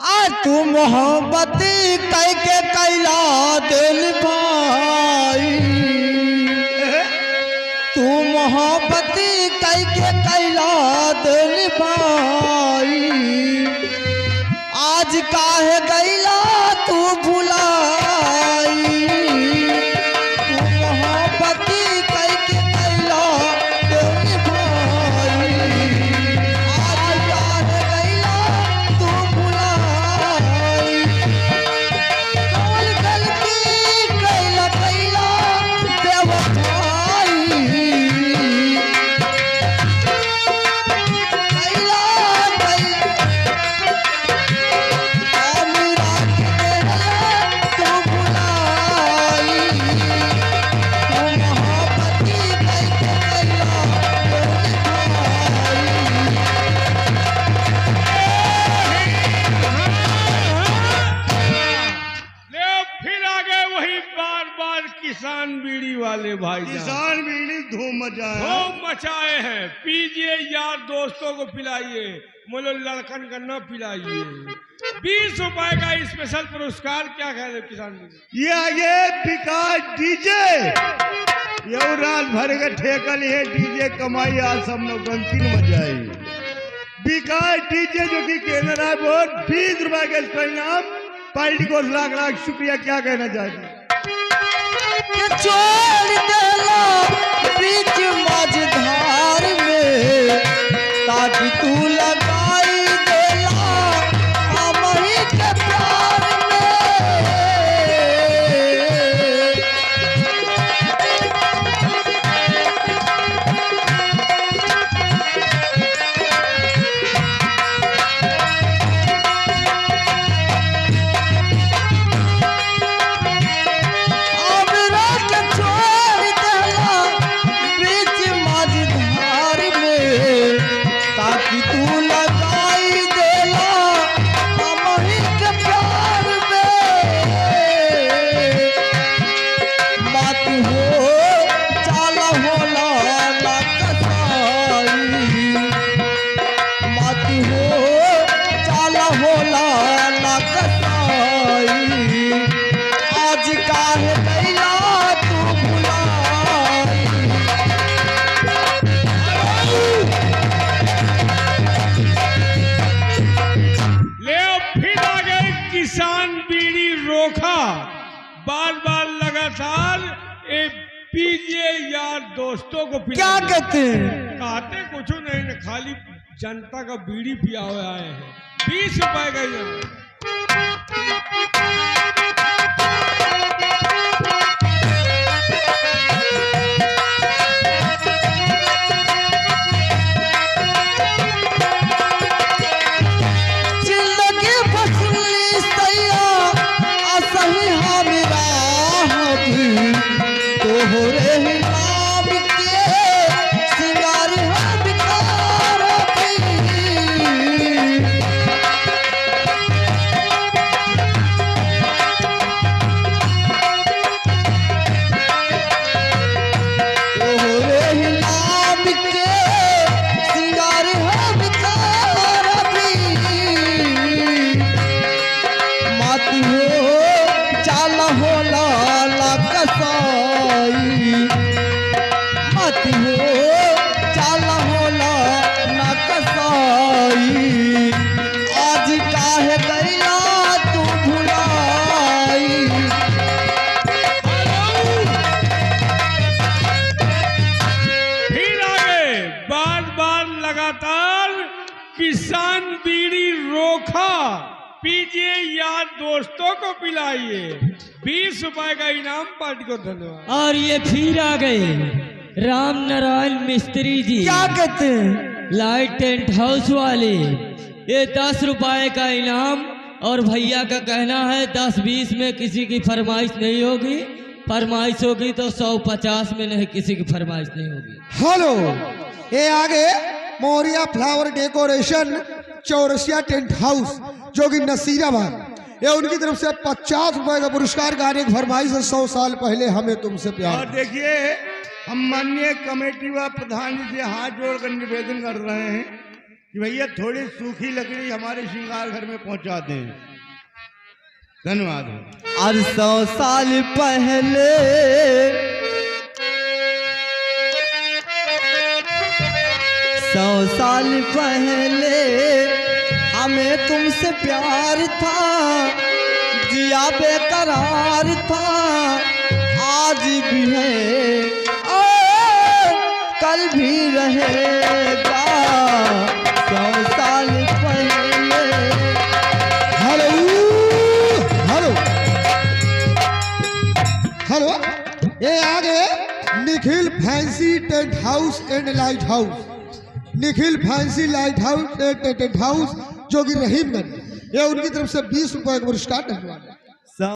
तू मोहब्बती कह के कैला दिल भाई, तू मोहब्बती कह के कैला दिल भाई, आज काहे गैला तू भुलाई, तू मोहब्बती कह के कैला दिल भाई, आज काहे गैला तू भुलाई, कौन गलती कैला कैला बेवफाई, कैला कैला किसान बीड़ी वाले भाई, किसान बीड़ी धूम मचाए हैं। पीजिए यार दोस्तों को पिलाइए, बोलो लड़कन का न पिलाइए। 20 रुपए का स्पेशल पुरस्कार। क्या कह रहे किसान बीड़ी? ये आगे विकास डीजे ये रात भर के ठेकल है डीजे कमाई आज सब लोग बंकिन मचाई। विकास डीजे जो कि केंद्र बोर्ड 20 रुपए के परिणाम पार्टी को लाख लाख शुक्रिया। क्या कहना चाहते? छोड़ देला बीच मझधार में, ताकि तू लगाई देला हमही के प्यार बार बार लगातार पीजिए यार दोस्तों को पिला। क्या कहते हैं? कहते कुछ नहीं न, खाली जनता का बीड़ी पिया हुए आए हैं। 20 रुपए का यहाँ किसान बीड़ी रोका। पीजिए यार दोस्तों को पिलाइए। 20 रुपए का इनाम पार्टी को धन्यवाद। और ये फिर आ गए राम नारायण मिस्त्री जी। क्या कहते हैं? लाइट टेंट हाउस वाले। ये 10 रुपए का इनाम और भैया का कहना है 10-20 में किसी की फरमाइश नहीं होगी, फरमाइश होगी तो 150 में नहीं, किसी की फरमाइश नहीं होगी। हेलो, ये आगे मोरिया flower decoration Chaurasia tent house जो कि नसीराबाद, ये उनकी तरफ से 50 रुपए का पुरस्कार। गाने की फरमाइश है 100 साल पहले हमें तुमसे प्यार। और देखिए हम माननीय कमेटी व प्रधान जी से हाथ जोड़कर निवेदन कर रहे हैं कि भैया थोड़ी सूखी लकड़ी हमारे श्रृंगार घर में पहुंचा दें। धन्यवाद। और 100 साल पहले 100 साल पहले हमें तुमसे प्यार था, जिया बेकरार था, आज भी है और कल भी रहेगा। 100 साल पहले। हेलो हेलो हेलो, ये आगे Nikhil fancy tent house and light house, Nikhil fancy light house tent house जो कि रहीमगंज, ये उनकी तरफ से 20 रुपए का पुरस्कार धन्यवाद।